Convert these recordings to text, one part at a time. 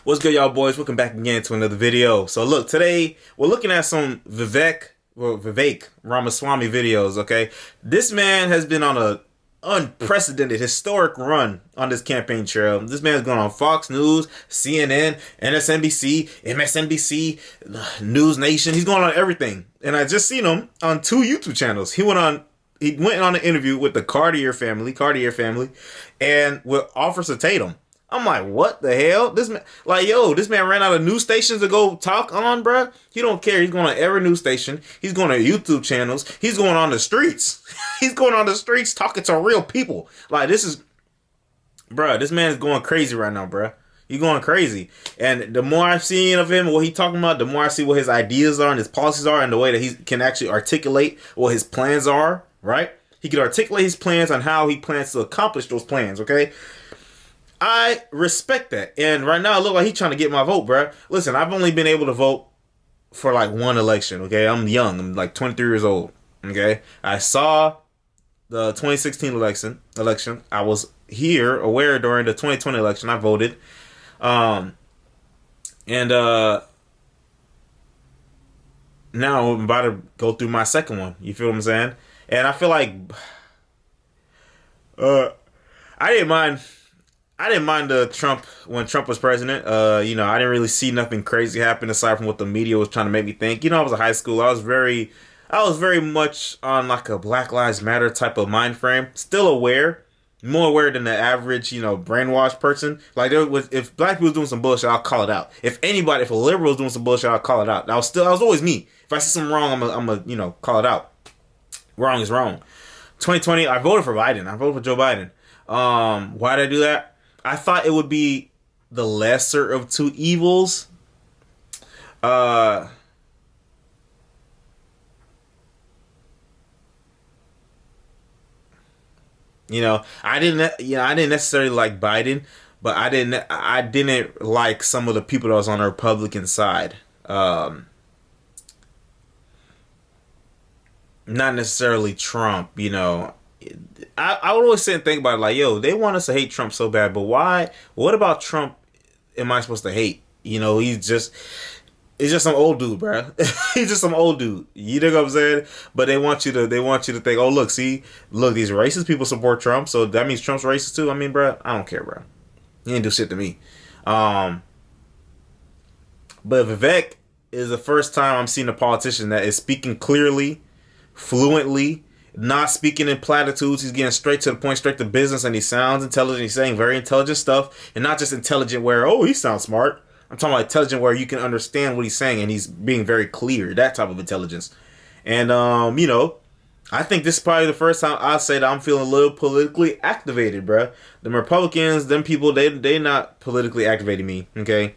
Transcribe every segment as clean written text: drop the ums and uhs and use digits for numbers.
What's good, y'all boys? Welcome back again to another video. So look, today we're looking at some Vivek Ramaswamy videos, okay? This man has been on a unprecedented, historic run on this campaign trail. This man's going on Fox News, CNN, MSNBC, MSNBC, News Nation. He's going on everything. And I just seen him on 2 YouTube channels. He went on an interview with the Cartier family, and with Officer Tatum. I'm like, what the hell? This man, this man ran out of news stations to go talk on, bruh. He don't care. He's going on every news station. He's going to YouTube channels. He's going on the streets. He's going on the streets talking to real people. Like, this man is going crazy right now, bruh. He's going crazy. And the more I've seen of him, what he's talking about, the more I see what his ideas are and his policies are and the way that he can actually articulate what his plans are, right? He can articulate his plans on how he plans to accomplish those plans, okay? I respect that. And right now, it looks like he's trying to get my vote, bro. Listen, I've only been able to vote for like one election, okay? I'm young. I'm like 23 years old, okay? I saw the 2016 election. I was aware during the 2020 election. I voted. Now I'm about to go through my second one. You feel what I'm saying? And I feel like I didn't mind Trump when Trump was president. I didn't really see nothing crazy happen aside from what the media was trying to make me think. I was in high school. I was very much on like a Black Lives Matter type of mind frame. Still aware, more aware than the average, brainwashed person. Like if black people was doing some bullshit, I'll call it out. If a liberal was doing some bullshit, I'll call it out. I was always me. If I see something wrong, I'm call it out. Wrong is wrong. 2020, I voted for Biden. I voted for Joe Biden. Why did I do that? I thought it would be the lesser of two evils. I didn't necessarily like Biden, but I didn't like some of the people that was on the Republican side. Not necessarily Trump, I would always sit and think about it like, they want us to hate Trump so bad, but why? What about Trump am I supposed to hate? He's just some old dude, bro. He's just some old dude. You know what I'm saying? But they want you to think, oh, look, these racist people support Trump, so that means Trump's racist too. I mean, bro, I don't care, bro. He didn't do shit to me. But Vivek is the first time I'm seeing a politician that is speaking clearly, fluently, not speaking in platitudes. He's getting straight to the point, straight to business, and he sounds intelligent. He's saying very intelligent stuff, and not just intelligent where, oh, he sounds smart. I'm talking about intelligent where you can understand what he's saying, and he's being very clear. That type of intelligence. And, I think this is probably the first time I'll say that I'm feeling a little politically activated, bruh. The Republicans, them people, they not politically activating me, okay?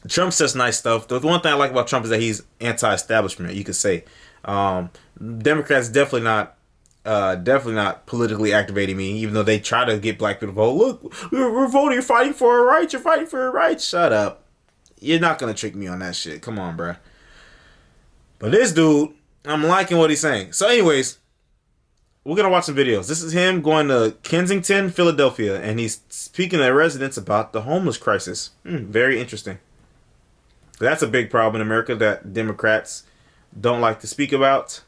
Trump says nice stuff. The one thing I like about Trump is that he's anti-establishment, you could say. Democrats definitely not politically activating me, even though they try to get black people to vote. Look, we're voting, you're fighting for our rights, you're fighting for your rights. Shut up. You're not going to trick me on that shit. Come on, bruh. But this dude, I'm liking what he's saying. So anyways, we're going to watch some videos. This is him going to Kensington, Philadelphia, and he's speaking to residents about the homeless crisis. Very interesting. That's a big problem in America that Democrats don't like to speak about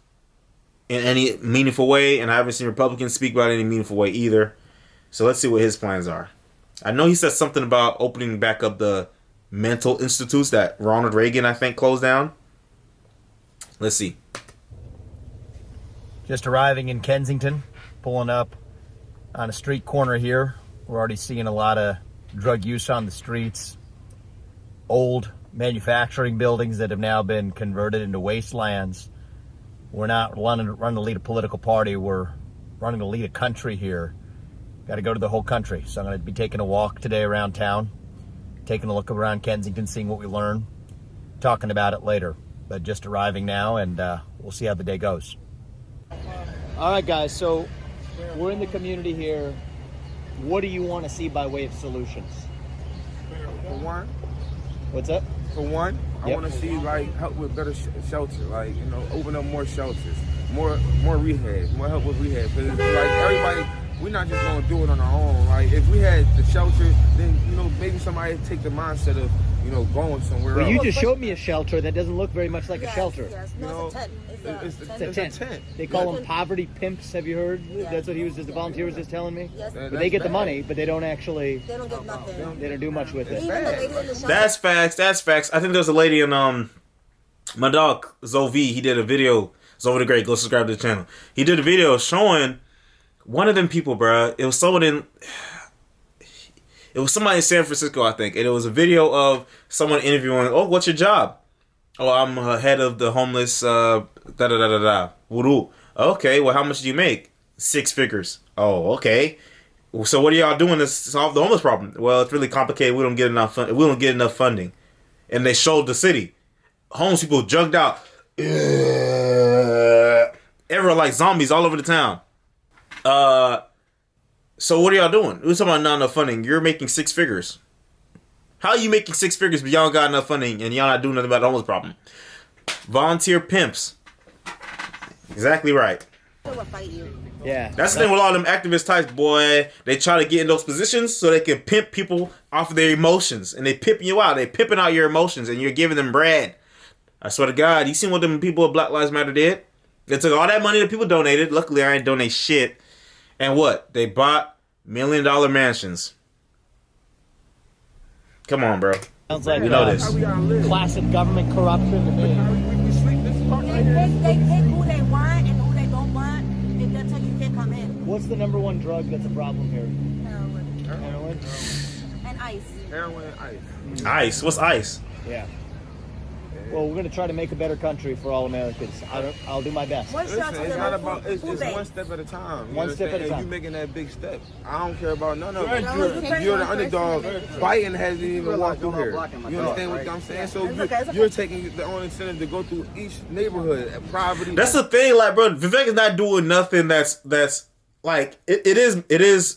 in any meaningful way, and I haven't seen Republicans speak about it in any meaningful way either. So let's see what his plans are. I know he said something about opening back up the mental institutes that Ronald Reagan, I think, closed down. Let's see. Just arriving in Kensington, pulling up on a street corner here. We're already seeing a lot of drug use on the streets. Old manufacturing buildings that have now been converted into wastelands. We're not running to lead a political party. We're running to lead a country here. Got to go to the whole country. So I'm going to be taking a walk today around town, taking a look around Kensington, seeing what we learn, talking about it later. But just arriving now, and we'll see how the day goes. All right, guys. So we're in the community here. What do you want to see by way of solutions? For one, What's up? For one, I want to see help with better shelter, open up more shelters, more rehab, more help with rehab. Because everybody we're not just gonna do it on our own. Like if we had the shelter, then maybe somebody would take the mindset of going somewhere else. Well, you just showed me a shelter that doesn't look very much like a shelter. Yes. No, it's a tent. It's a tent. They call them poverty pimps. Have you heard? Yes. That's what the volunteer was just telling me. Yes. But they get the money, but they don't actually. They don't get nothing. They don't do much with it. That's facts. That's facts. I think there was a lady in my dog Zovi. He did a video. Zovi the Great. Go subscribe to the channel. He did a video showing one of them people, bro. It was someone in. It was somebody in San Francisco, I think, and it was a video of someone interviewing. Oh, what's your job? Oh, I'm head of the homeless. Wuru. Okay, well, how much do you make? 6 figures. Oh, okay. So what are y'all doing to solve the homeless problem? Well, it's really complicated. We don't get enough. We don't get enough funding. And they showed the city. Homeless people jugged out. Everyone like zombies all over the town. So what are y'all doing? We're talking about not enough funding. You're making 6 figures. How are you making 6 figures but y'all don't got enough funding and y'all not doing nothing about the homeless problem? Volunteer pimps. Exactly right. Yeah. That's the thing with all them activist types, boy. They try to get in those positions so they can pimp people off of their emotions. And they pimping you out. They pimping out your emotions and you're giving them bread. I swear to God, you seen what them people at Black Lives Matter did? They took all that money that people donated. Luckily, I ain't donate shit. And what? They bought $1 million mansions. Come on, bro. Sounds like we know this. Classic government corruption. They pick who they want and who they don't want, and they'll tell you can't come in. What's the #1 drug that's a problem here? Heroin. And ice. Heroin and ice. Ice? What's ice? Yeah. Well, we're going to try to make a better country for all Americans. I'll do my best. Listen, it's not about. It's one step at a time. One step at a time. You making that big step. I don't care about none of it. You're the underdog. Biden hasn't even walked through here. You understand what I'm saying? So you're taking the own incentive to go through each neighborhood at poverty. That's the thing, like, bro. Vivek is not doing nothing that's like it is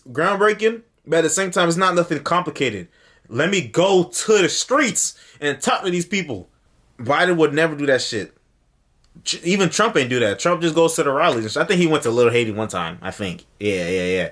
groundbreaking, but at the same time, it's not nothing complicated. Let me go to the streets and talk to these people. Biden would never do that shit. Even Trump ain't do that. Trump just goes to the rallies. I think he went to Little Haiti one time. I think. Yeah.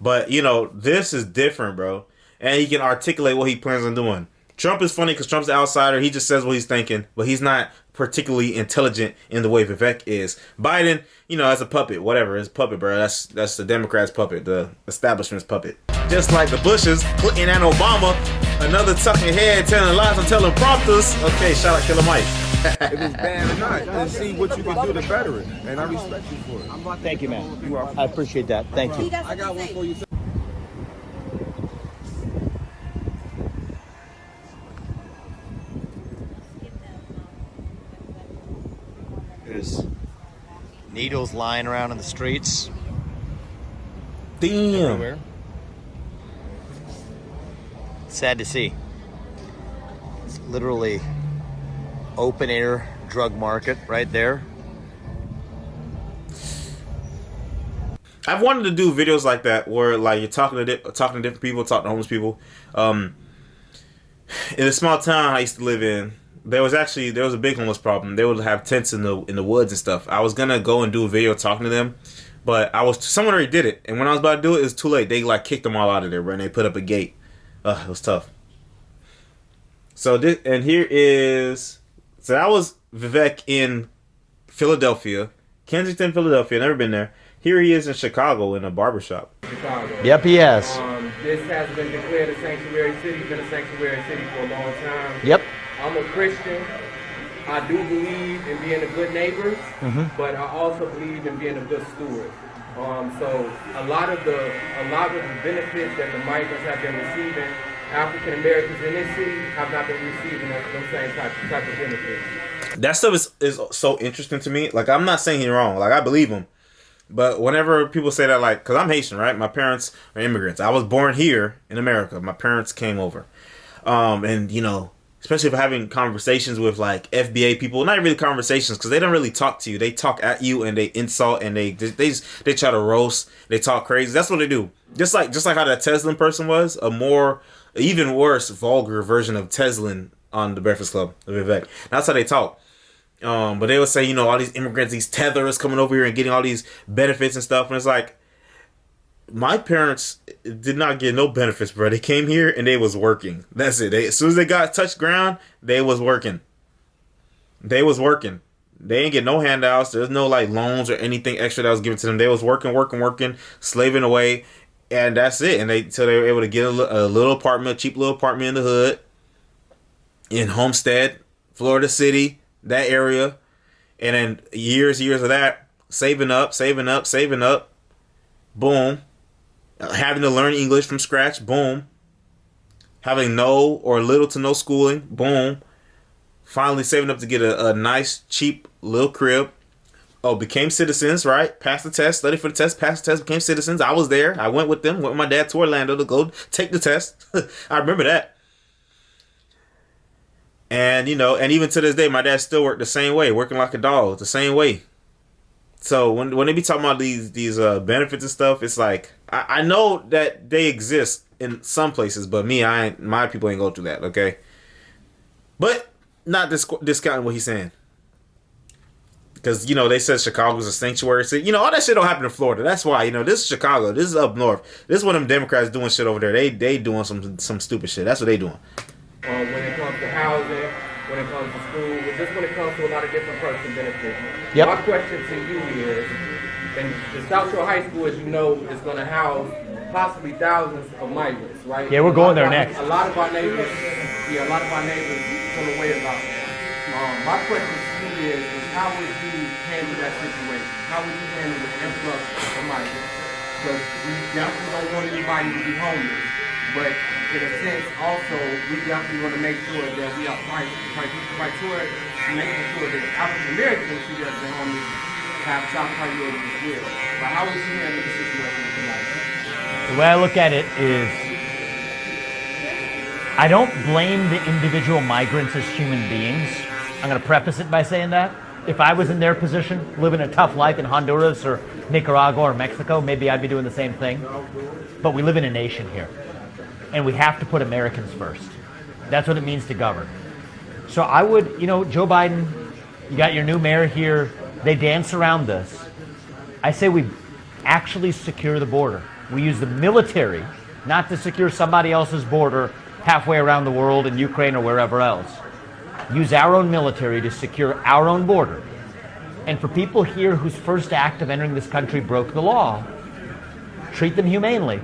But, this is different, bro. And he can articulate what he plans on doing. Trump is funny because Trump's the outsider. He just says what he's thinking. But he's not particularly intelligent in the way Vivek is. Biden, as a puppet. Whatever. It's a puppet, bro. That's the Democrats' puppet. The establishment's puppet. Just like the Bushes, Clinton and Obama. Another tucking head, telling lies and telling prompters. Okay, shout out Killer Mike. If it's bad or not, and see what you can do to better it. And I respect you for it. Thank you, man. I appreciate that. Thank you. I got one for you. There's needles lying around in the streets. Damn. Everywhere. Sad to see. It's literally open air drug market right there. I've wanted to do videos like that where like you're talking to different people, talking to homeless people. In a small town I used to live in, there was a big homeless problem. They would have tents in the woods and stuff. I was gonna go and do a video talking to them, but someone already did it, and when I was about to do it, it was too late. They like kicked them all out of there, bro, and they put up a gate. It was tough. So that was Vivek in Philadelphia, Kensington, Philadelphia. Never been there. Here he is in Chicago in a barbershop. Chicago. Yep, he has. This has been declared a sanctuary city. It's been a sanctuary city for a long time. Yep. I'm a Christian. I do believe in being a good neighbor, but I also believe in being a good steward. So a lot of the benefits that the migrants have been receiving, African Americans in this city have not been receiving those same type of benefits. That stuff is so interesting to me. Like, I'm not saying he's wrong. Like, I believe him. But whenever people say that, like, because I'm Haitian, right? My parents are immigrants. I was born here in America. My parents came over. And, especially if having conversations with, like, FBA people. Not really conversations, because they don't really talk to you. They talk at you, and they insult, and they try to roast. They talk crazy. That's what they do. Just like how that Teslin person was. Even worse, vulgar version of Teslin on the Breakfast Club of Vivek. That's how they talk. But they would say, all these immigrants, these tethers coming over here and getting all these benefits and stuff. And it's like, my parents did not get no benefits, bro. They came here and they was working. That's it. As soon as they got touched ground, they was working. They was working. They ain't get no handouts. There's no like loans or anything extra that was given to them. They was working, slaving away, and that's it. And they were able to get a little apartment, cheap little apartment in the hood, in Homestead, Florida City, that area, and then years of that, saving up, boom, having to learn English from scratch, boom, having no or little to no schooling, boom. Finally saving up to get a nice, cheap little crib. Oh, became citizens, right? Passed the test, studied for the test, passed the test, became citizens. I was there. I went with them, went with my dad to Orlando to go take the test. I remember that. And, and even to this day, my dad still worked the same way, working like a dog, the same way. So when they be talking about these benefits and stuff, it's like, I know that they exist in some places, but my people ain't go through that, okay? But not discounting what he's saying. Because, they said Chicago's a sanctuary city. All that shit don't happen in Florida. That's why, this is Chicago. This is up north. This is one of them Democrats doing shit over there. They doing some stupid shit. That's what they doing. When it comes to housing, when it comes to school, just when it comes to a lot of different perks and benefits. Yep. My question to you is, and the South Shore High School, as you know, is going to house possibly thousands of migrants, right? Yeah, we're going there next. A lot of our neighbors feel the way about that. My question to you is how would you handle that situation? How would you handle the influx of migrants? Because we definitely don't want anybody to be homeless, but in a sense, also, we definitely want to make sure that we are criteria making sure that African Americans who have been homeless have top priority as well. But how would you handle the situation tonight? The way I look at it is, I don't blame the individual migrants as human beings. I'm going to preface it by saying that. If I was in their position, living a tough life in Honduras or Nicaragua or Mexico, maybe I'd be doing the same thing. But we live in a nation here. And we have to put Americans first. That's what it means to govern. So I would, Joe Biden, you got your new mayor here. They dance around this. I say we actually secure the border. We use the military not to secure somebody else's border halfway around the world in Ukraine or wherever else. Use our own military to secure our own border. And for people here whose first act of entering this country broke the law, treat them humanely.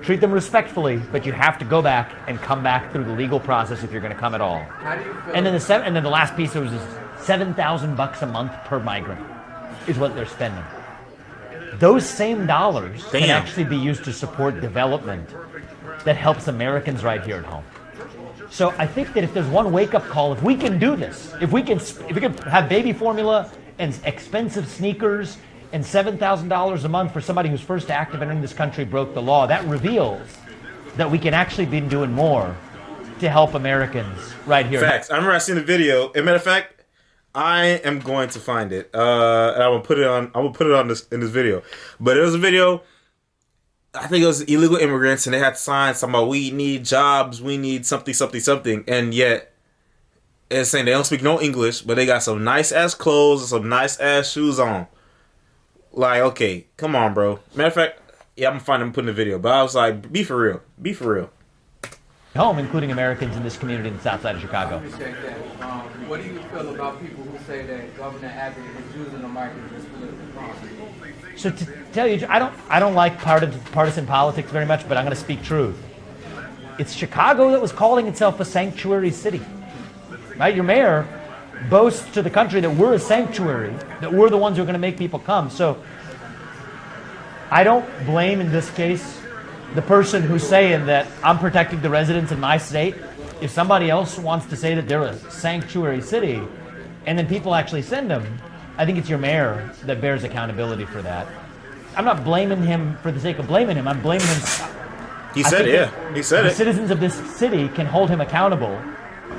Treat them respectfully, but you have to go back and come back through the legal process if you're going to come at all. How do you feel? And then the last piece was $7,000 a month per migrant is what they're spending. Those same dollars can actually be used to support development that helps Americans right here at home. So I think that if there's one wake-up call, if we can do this, if we can have baby formula and expensive sneakers and $7,000 a month for somebody whose first act of entering this country broke the law, that reveals that we can actually be doing more to help Americans right here. Facts. I remember I seen the video. As a matter of fact, I am going to find it. And I will put it on. I will put it on this in this video. But it was a video. I think it was illegal immigrants, and they had to sign something about we need jobs, we need something, and yet it's saying they don't speak no English, but they got some nice ass clothes and some nice ass shoes on. Like, okay, come on, bro. Matter of fact, yeah, I'm gonna find them putting the video, but I was like, be for real, be for real. Home, including Americans in this community in the south side of Chicago. I appreciate that. What do you feel about people who say that Governor Abbott is using the migrants as political property? So to tell you, I don't like partisan politics very much, but I'm going to speak truth. It's Chicago that was calling itself a sanctuary city, right? Your mayor boasts to the country that we're a sanctuary, that we're the ones who are going to make people come. So I don't blame, in this case, the person who's saying that I'm protecting the residents in my state. If somebody else wants to say that they're a sanctuary city, and then people actually send them, I think it's your mayor that bears accountability for that. I'm not blaming him for the sake of blaming him. I'm blaming him. He said it, yeah. He said it. The citizens of this city can hold him accountable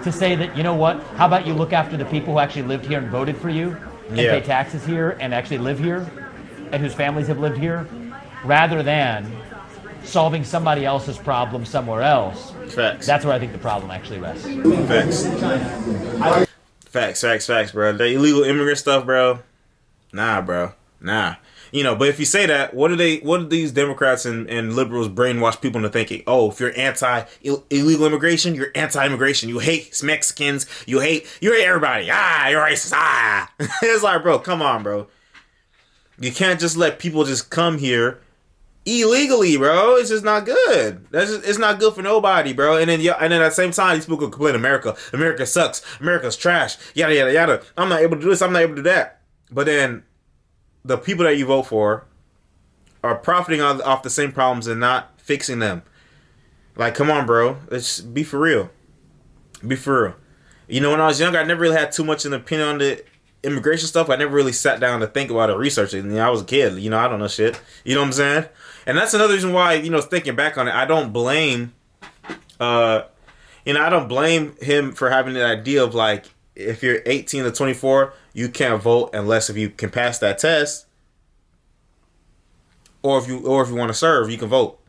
to say that, you know what, how about you look after the people who actually lived here and voted for you and pay taxes here and actually live here and whose families have lived here, rather than solving somebody else's problem somewhere else. Facts. That's where I think the problem actually rests. Facts, bro. The illegal immigrant stuff, bro. Nah, bro. Nah. But if you say that, what do these Democrats and liberals brainwash people into thinking? Oh, if you're anti-illegal immigration, you're anti-immigration. You hate Mexicans. You hate everybody. You're racist. It's like, bro, come on, bro. You can't just let people just come here illegally, bro. It's just not good. It's not good for nobody, bro. And then at the same time, these people complain, America sucks. America's trash. Yada yada yada. I'm not able to do this. I'm not able to do that. But then the people that you vote for are profiting off the same problems and not fixing them. Like, come on, bro. Let's be for real. Be for real. When I was younger, I never really had too much an opinion on the immigration stuff. I never really sat down to think about it, research it. I was a kid. I don't know shit. You know what I'm saying? And that's another reason why, thinking back on it, I don't blame, I don't blame him for having the idea of, like, if you're 18 to 24, you can't vote unless if you can pass that test, or if you want to serve, you can vote.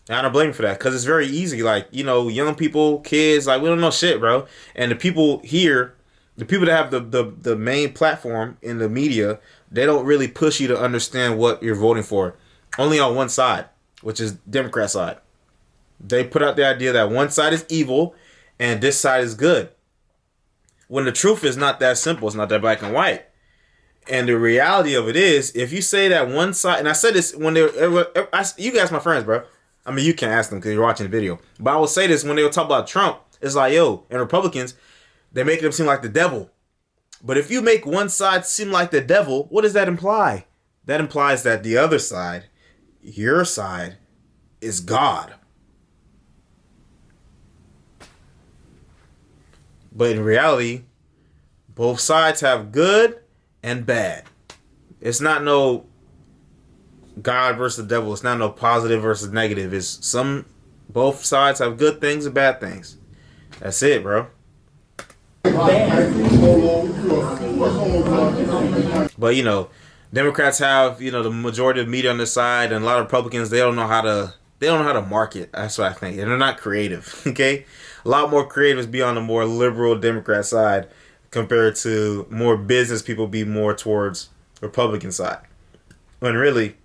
And I don't blame him for that, because it's very easy. Like, young people, kids, like, we don't know shit, bro. And the people here, the people that have the main platform in the media, they don't really push you to understand what you're voting for. Only on one side, which is Democrat side. They put out the idea that one side is evil and this side is good. When the truth is not that simple. It's not that black and white. And the reality of it is, if you say that one side, and I said this when you can ask my friends, bro. I mean, you can't ask them because you're watching the video. But I will say this when they were talking about Trump. It's like, and Republicans, they make them seem like the devil. But if you make one side seem like the devil, what does that imply? That implies that the other side, your side, is God. But in reality, both sides have good and bad. It's not no God versus the devil. It's not no positive versus negative. It's both sides have good things and bad things. That's it, bro. But Democrats have the majority of the media on their side, and a lot of Republicans, they don't know how to market. That's what I think. And they're not creative. Okay, a lot more creatives be on the more liberal Democrat side compared to more business people be more towards Republican side. When really,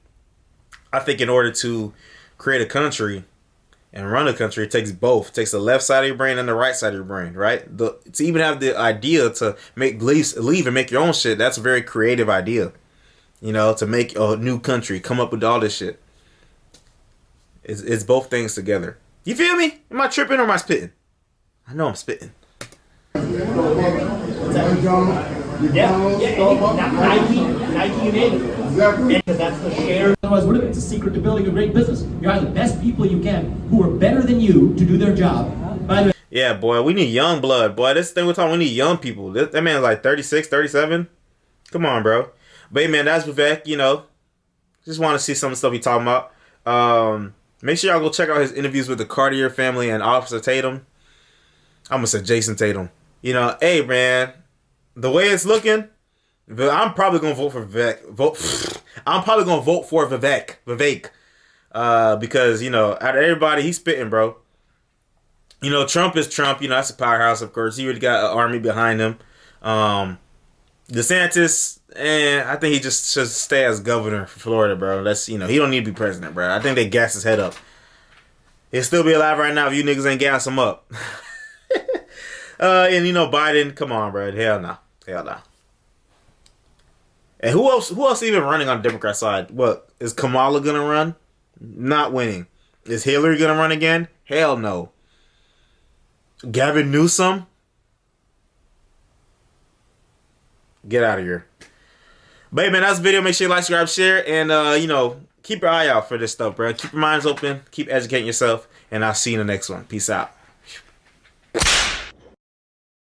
I think in order to create a country and run a country, it takes both. It takes the left side of your brain and the right side of your brain, right? To even have the idea to leave and make your own shit, that's a very creative idea. To make a new country, come up with all this shit. It's both things together. You feel me? Am I tripping or am I spitting? I know I'm spitting. Nike enabled. Because that's the share. Otherwise, what if it's a secret to building a great business? You hire the best people you can who are better than you to do their job. By the way, yeah, boy, we need young blood. Boy, this thing we're talking, we need young people. That man's like 36, 37. Come on, bro. But hey, man, that's Vivek. Just want to see some of the stuff he's talking about. Make sure y'all go check out his interviews with the Cartier family and Officer Tatum. I'm gonna say Jason Tatum. Hey, man, the way it's looking, I'm probably gonna vote for Vivek. I'm probably gonna vote for Vivek. Because out of everybody, he's spitting, bro. Trump is Trump. That's a powerhouse, of course. He already got an army behind him. DeSantis, I think he just should stay as governor for Florida, bro. That's he don't need to be president, bro. I think they gas his head up. He'll still be alive right now if you niggas ain't gas him up. And Biden, come on, bro. Hell no. And who else even running on the Democrat side? What, is Kamala gonna run? Not winning. Is Hillary gonna run again? Hell no. Gavin Newsom? Get out of here. But hey, man, that's the video. Make sure you like, subscribe, share, and keep your eye out for this stuff, bro. Keep your minds open, keep educating yourself, and I'll see you in the next one. Peace out.